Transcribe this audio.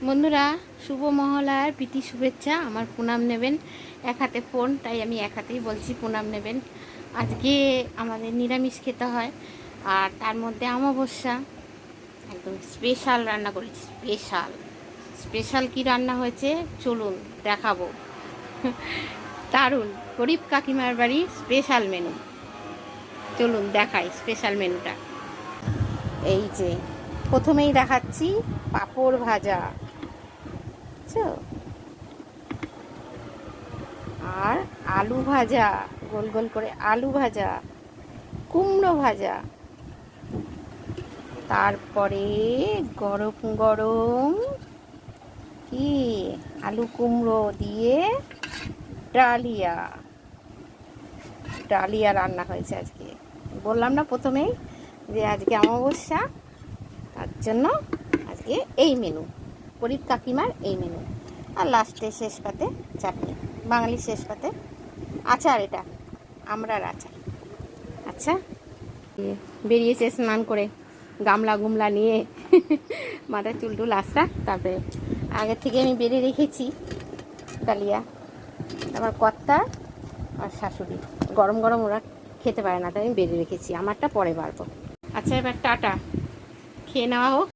বন্ধুরা, শুভ মহালয়ার প্রীতি শুভেচ্ছা। আমার প্রণাম নেবেন। এক হাতে ফোন, তাই আমি এক হাতেই বলছি, প্রণাম নেবেন। আজকে আমাদের নিরামিষ খেতে হয়, আর তার মধ্যে অমাবস্যা। একদম স্পেশাল রান্না করেছি। স্পেশাল স্পেশাল কি রান্না হয়েছে চলুন দেখাবো। দারুণ, গরিব কাকিমার বাড়ি স্পেশাল মেনু। চলুন দেখাই স্পেশাল মেনুটা। এই যে প্রথমেই দেখাচ্ছি পাঁপড় ভাজা, বুঝছো? আর আলু ভাজা, গোল গোল করে আলু ভাজা, কুমড়ো ভাজা, তারপরে গরম গরম কি আলু কুমড়ো দিয়ে ডালিয়া। ডালিয়া রান্না হয়েছে আজকে। বললাম না প্রথমেই যে আজকে অমাবস্যা, তার জন্য আজকে এই মেনু, গরিব কাকিমার এই মেনু। আর লাস্টে শেষ পাতে চাটনি, বাঙালির শেষ পাতে আচার। এটা আমরার আচার। আচ্ছা, বেরিয়েছে স্নান করে গামলা গুমলা নিয়ে, মাথায় চুল টুল আশ্রা। তারপরে আগে থেকে আমি বেরিয়ে রেখেছি ডালিয়া। আমার কর্তা আর শাশুড়ি গরম গরম ওরা খেতে পারে না, তাই আমি বেরিয়ে রেখেছি। আমারটা পরে বাড়বো। আচ্ছা, এবার টাটা, খেয়ে নেওয়া হোক।